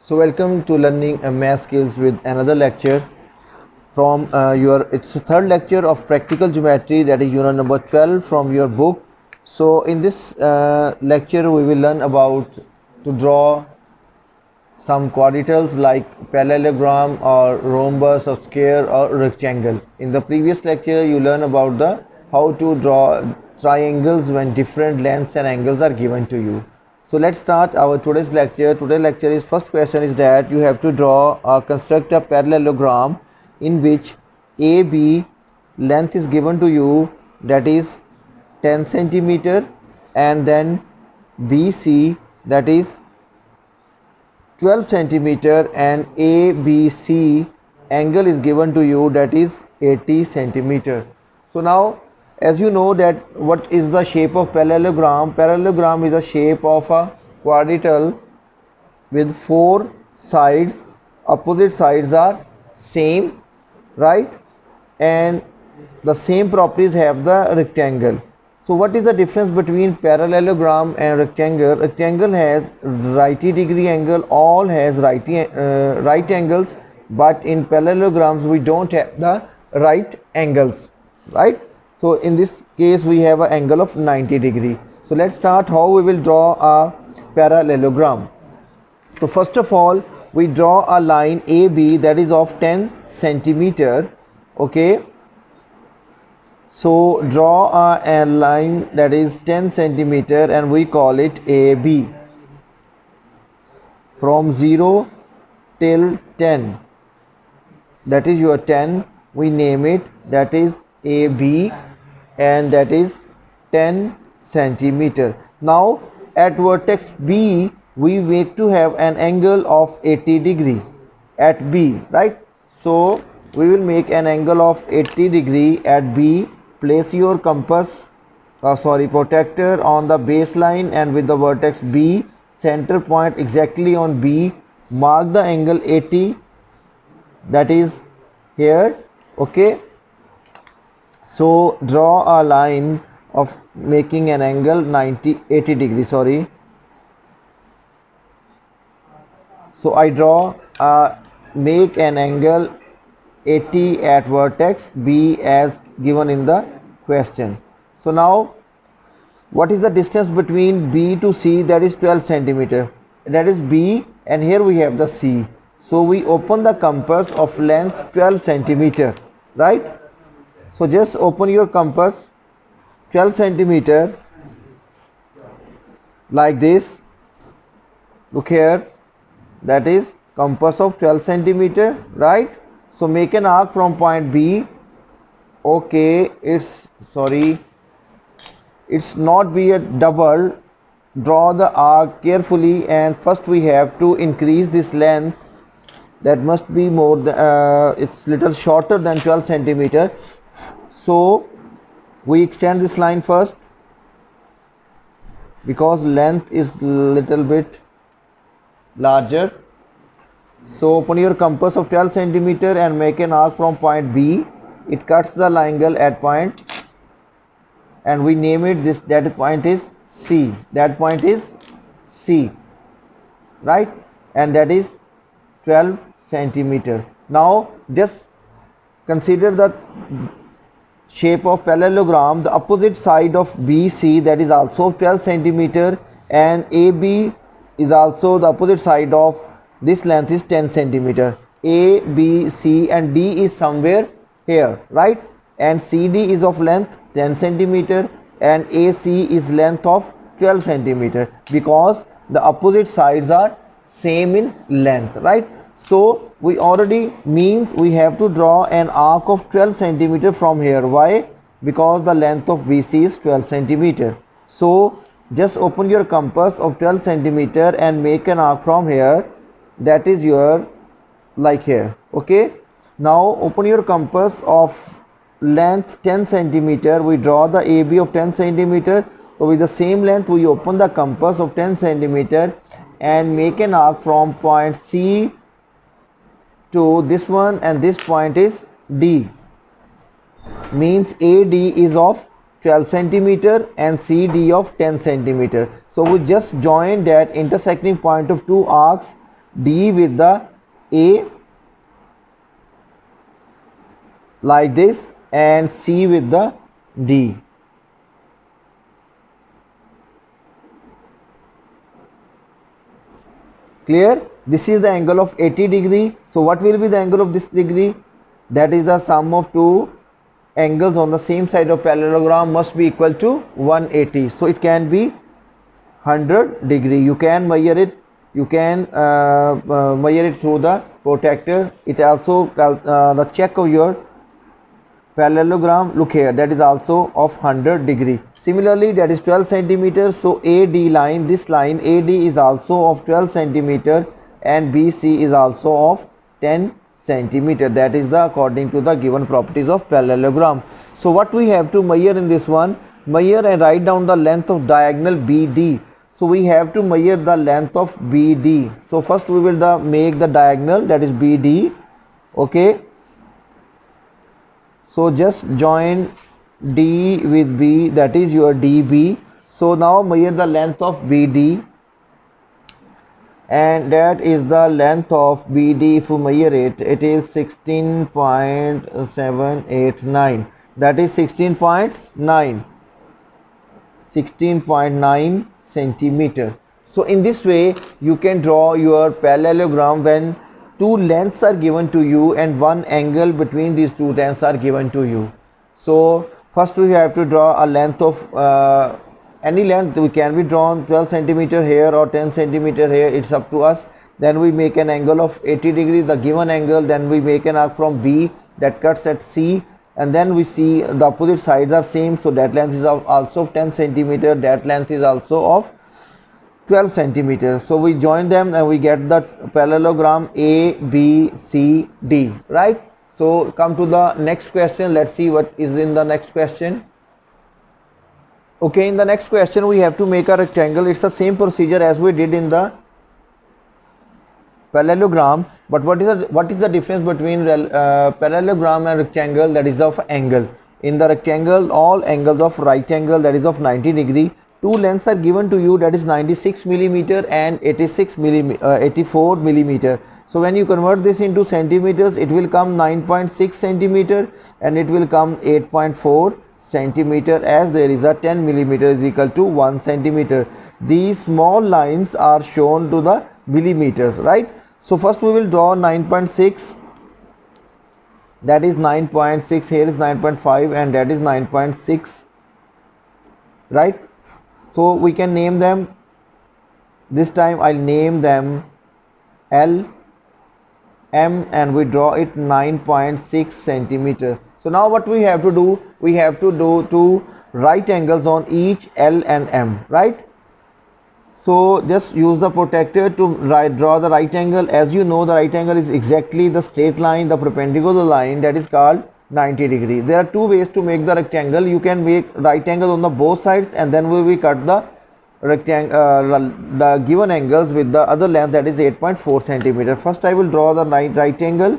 So welcome to learning math skills with another lecture from it's the third lecture of practical geometry, that is unit number 12 from your book. So in this lecture we will learn about to draw some quadrilaterals like parallelogram or rhombus or square or rectangle. In the previous lecture you learn about the how to draw triangles when different lengths and angles are given to you. So let's start our today's lecture. Today's lecture is first question is that you have to draw or construct a parallelogram in which AB length is given to you, that is 10 centimeter, and then BC, that is 12 centimeter, and ABC angle is given to you, that is 80 centimeter. So now as you know that what is the shape of parallelogram. Parallelogram is a shape of a quadrilateral with four sides. Opposite sides are same, right? And the same properties have the rectangle. So what is the difference between parallelogram and rectangle? Rectangle has 90 degree angle, all has right angles, but in parallelograms we don't have the right angles, right? So in this case we have an angle of 90 degree. So let's start how we will draw a parallelogram. So first of all we draw a line AB that is of 10 centimeter. Okay, so draw a line that is 10 centimeter and we call it AB. From 0 till 10, that is your 10, we name it, that is AB, and that is 10 centimeter. Now at vertex B we make to have an angle of 80 degree at B, right? So we will make an angle of 80 degree at B. Place your compass protector on the baseline and with the vertex B, center point exactly on B, mark the angle 80, that is here. Okay, so draw a line of making an angle 80 degree, sorry. So I draw make an angle 80 at vertex B as given in the question. So now what is the distance between B to C? That is 12 centimeter, that is B, and here we have the C. So we open the compass of length 12 centimeter, right? So just open your compass 12 centimeter like this. Look here, that is compass of 12 centimeter, right? So make an arc from point B. Okay, it's not be a double. Draw the arc carefully, and first we have to increase this length, that must be more than it's little shorter than 12 centimeter. So we extend this line first because length is little bit larger. So open your compass of 12 centimeter and make an arc from point B. It cuts the angle at point, and we name it this, that point is C, that point is C, right? And that is 12 centimeter. Now just consider the shape of parallelogram. The opposite side of BC, that is also 12 centimeter, and AB is also the opposite side of this length is 10 centimeter. A, B, C and D is somewhere here, right? And CD is of length 10 centimeter and AC is length of 12 centimeter, because the opposite sides are same in length, right? So we already means we have to draw an arc of 12 centimeter from here. Why? Because the length of BC is 12 centimeter. So just open your compass of 12 centimeter and make an arc from here, that is your like here. Okay, now open your compass of length 10 centimeter. We draw the AB of 10 centimeter. So with the same length we open the compass of 10 centimeter and make an arc from point C to this one, and this point is D. Means AD is of 12 centimeter and CD of 10 centimeter. So we just join that intersecting point of two arcs D with the A like this and C with the D. Clear? This is the angle of 80 degree. So what will be the angle of this degree? That is the sum of two angles on the same side of parallelogram must be equal to 180. So it can be 100 degree. You can measure it. You can measure it through the protractor. It also the check of your parallelogram, look here, that is also of 100 degree. Similarly, that is 12 centimeters. So AD line, this line AD is also of 12 centimeter and BC is also of 10 centimeter. That is the according to the given properties of parallelogram. So what we have to measure in this one, measure and write down the length of diagonal BD. So we have to measure the length of BD. So first we will make the diagonal, that is BD. Okay. So just join D with B, that is your DB. So now measure the length of BD, and that is the length of BD. If you measure it, it is 16.789. That is 16.9 centimeter. So in this way you can draw your parallelogram when two lengths are given to you and one angle between these two lengths are given to you. So first we have to draw a length of any length. We can be drawn 12 centimeter here or 10 centimeter here, it's up to us. Then we make an angle of 80 degrees, the given angle. Then we make an arc from B that cuts at C, and then we see the opposite sides are same, so that length is also of 10 centimeter, that length is also of 12 centimeter. So we join them and we get the parallelogram ABCD, right? So come to the next question. Let's see what is in the next question. Okay, in the next question we have to make a rectangle. It's the same procedure as we did in the parallelogram, but what is the difference between parallelogram and rectangle? That is of angle. In the rectangle, all angles of right angle, that is of 90 degree. Two lengths are given to you, that is 96 millimeter and 84 millimeter. So when you convert this into centimeters, it will come 9.6 centimeter and it will come 8.4 centimeter, as there is a 10 millimeter is equal to 1 centimeter. These small lines are shown to the millimeters, right? So first we will draw 9.6, that is 9.6, here is 9.5 and that is 9.6, right? So we can name them. This time I'll name them L, M, and we draw it 9.6 centimeter. So now what we have to do, we have to do two right angles on each L and M, right? So just use the protractor to draw the right angle. As you know, the right angle is exactly the straight line, the perpendicular line, that is called 90 degree. There are two ways to make the rectangle. You can make right angle on the both sides and then we will cut the rectangle, the given angles with the other length, that is 8.4 centimeter. First I will draw the right angle,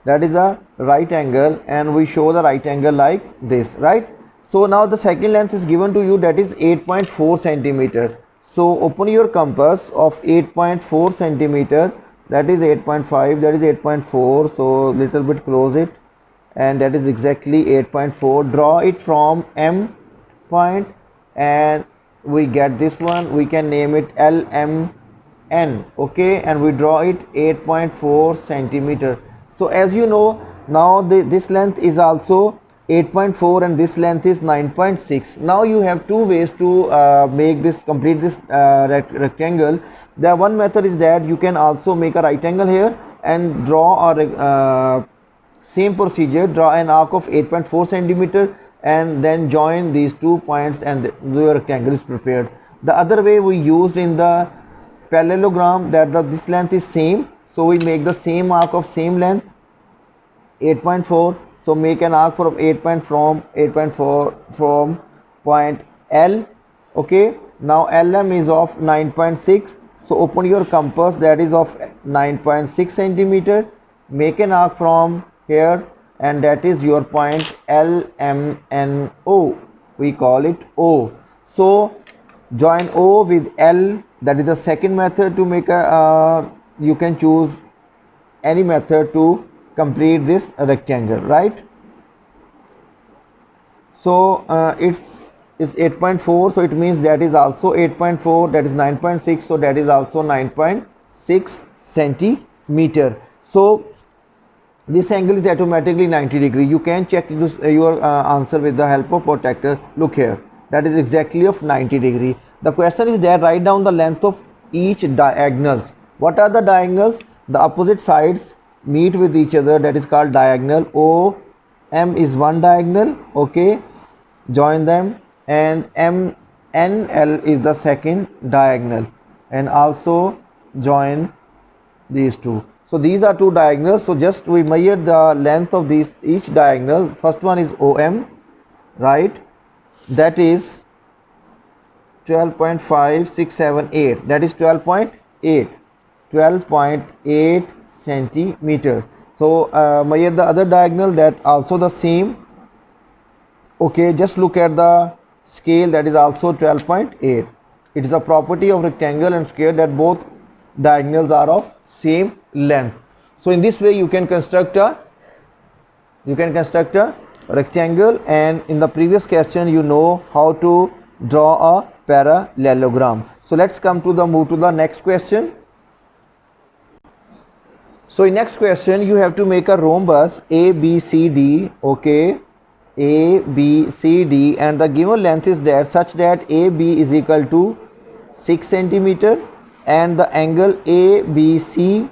that is a right angle, and we show the right angle like this, right? So now the second length is given to you, that is 8.4 centimeter. So open your compass of 8.4 centimeter, that is 8.5, that is 8.4, so little bit close it, and that is exactly 8.4. Draw it from M point and we get this one. We can name it LMN, okay, and we draw it 8.4 centimeter. So as you know, now this length is also 8.4 and this length is 9.6. Now you have two ways to complete this rectangle. The one method is that you can also make a right angle here and draw a same procedure, draw an arc of 8.4 centimeter and then join these 2 points and the rectangle is prepared. The other way we used in the parallelogram, that this length is same, so we make the same arc of same length 8.4. So make an arc from 8.4 from point L, okay. Now LM is of 9.6, so open your compass, that is of 9.6 centimeter, make an arc from here and that is your point LMNO, we call it O. So Join O with L, that is the second method to make a, you can choose any method to complete this rectangle, right? So it's 8.4, so it means that is also 8.4, that is 9.6, so that is also 9.6 centimeter. So this angle is automatically 90 degree. You can check this, your answer with the help of protractor. Look here, that is exactly of 90 degree. The question is there, write down the length of each diagonals. What are the diagonals? The opposite sides meet with each other, that is called diagonal. O M is one diagonal, okay, join them, and M N L is the second diagonal, and also join these two. So these are two diagonals. So just we measure the length of these each diagonal. First one is OM, right? That is 12.5678. That is 12.8 centimeter. So measure the other diagonal, that also the same. Okay, just look at the scale, that is also 12.8. It is a property of rectangle and square that both diagonals are of same length. So in this way you can construct a rectangle, and in the previous question you know how to draw a parallelogram. So let's move to the next question. So in next question you have to make a rhombus ABCD, okay, ABCD, and the given length is there such that AB is equal to 6 centimeter and the angle ABC,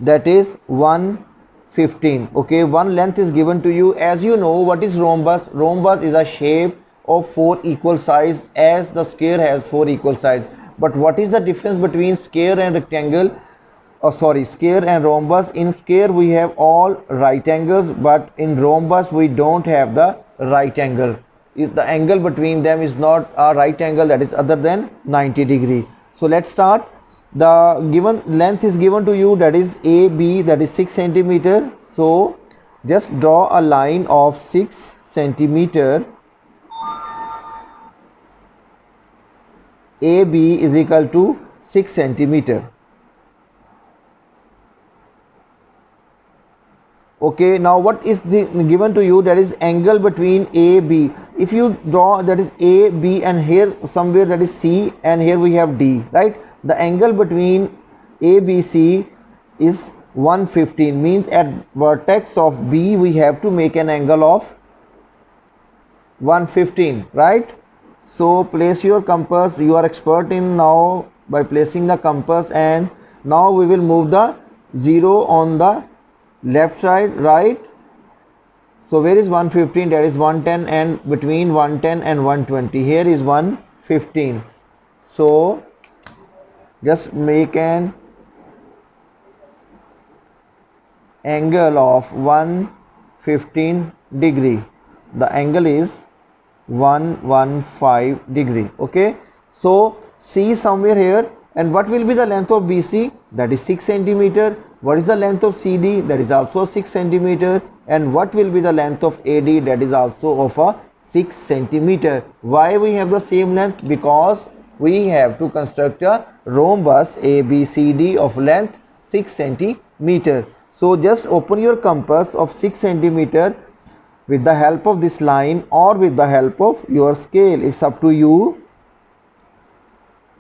that is 115. Okay, one length is given to you. As you know, what is rhombus? Rhombus is a shape of 4 equal sides, as the square has 4 equal sides. But what is the difference between square and rectangle? Square and rhombus? In square we have all right angles, but in rhombus we don't have the right angle. Is the angle between them is not a right angle, that is other than 90 degree. So let's start. The given length is given to you, that is AB, that is 6 centimeter. So just draw a line of 6 centimeter. AB is equal to 6 centimeter. Okay, now what is the given to you? That is angle between AB. If you draw, that is AB, and here somewhere that is C, and here we have D, right? The angle between ABC is 115, means at vertex of B we have to make an angle of 115, right? So place your compass. You are expert in now by placing the compass, and now we will move the 0 on the left side, right? So where is 115? That is 110, and between 110 and 120 here is 115. So just make an angle of 115 degree. The angle is 115 degree. Okay, so C somewhere here. And what will be the length of BC? That is 6 centimeter. What is the length of CD? That is also 6 centimeter. And what will be the length of AD? That is also of a 6 centimeter. Why we have the same length? Because we have to construct a rhombus ABCD of length 6 centimeter. So just open your compass of 6 centimeter with the help of this line or with the help of your scale. It's up to you.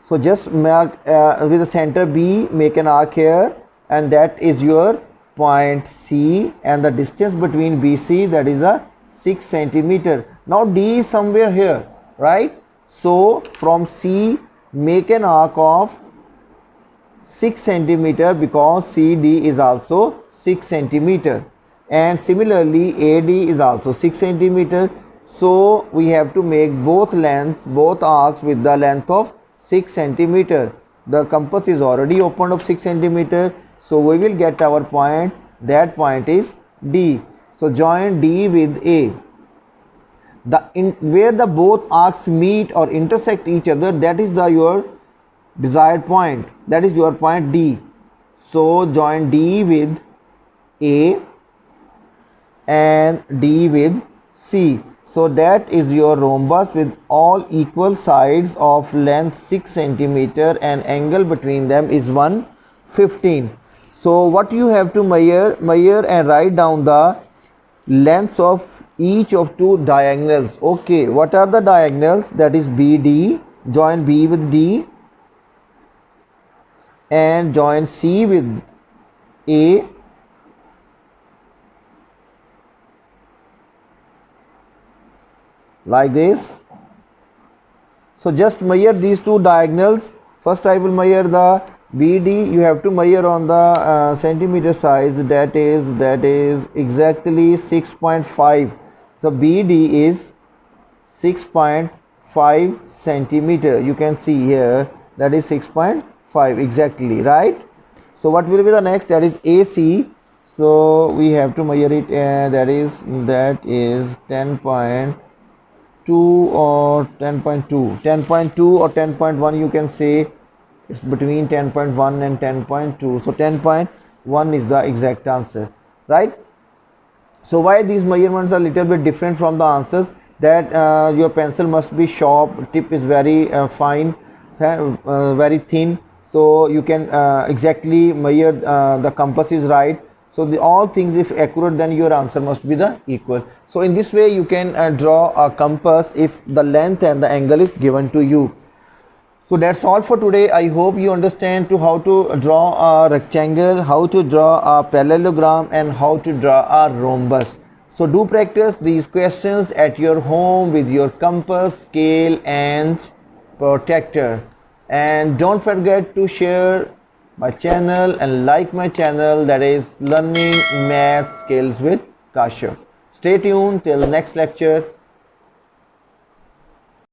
So just make with the center B, make an arc here, and that is your point C, and the distance between BC, that is a 6 centimeter. Now D is somewhere here, right? So from C make an arc of 6 centimeter, because CD is also 6 centimeter, and similarly AD is also 6 centimeter. So we have to make both lengths, both arcs with the length of 6 centimeter. The compass is already opened of 6 centimeter, so we will get our point. That point is D. So join D with A. Where the both arcs meet or intersect each other, that is your desired point. That is your point D. So join D with A and D with C. So that is your rhombus with all equal sides of length 6 centimeter and angle between them is 115. So what you have to measure and write down the lengths of each of two diagonals. Okay, what are the diagonals? That is BD, join B with D and join C with A, like this. So just measure these two diagonals. First I will measure the BD. You have to measure on the centimeter size, that is exactly 6.5. So BD is 6.5 centimeter. You can see here that is 6.5 exactly, right? So what will be the next? That is AC. So we have to measure it, that is 10.2 or 10.2, 10.2 or 10.1, you can say. It's between 10.1 and 10.2. So 10.1 is the exact answer, right? So why these measurements are little bit different from the answers? That your pencil must be sharp, tip is very fine, very thin, so you can exactly measure, the compass is right. So the all things if accurate, then your answer must be the equal. So in this way you can draw a compass if the length and the angle is given to you. So that's all for today. I hope you understand to how to draw a rectangle, how to draw a parallelogram and how to draw a rhombus. So do practice these questions at your home with your compass, scale and protractor. And don't forget to share my channel and like my channel, that is Learning Math Skills with Kashif. Stay tuned till next lecture.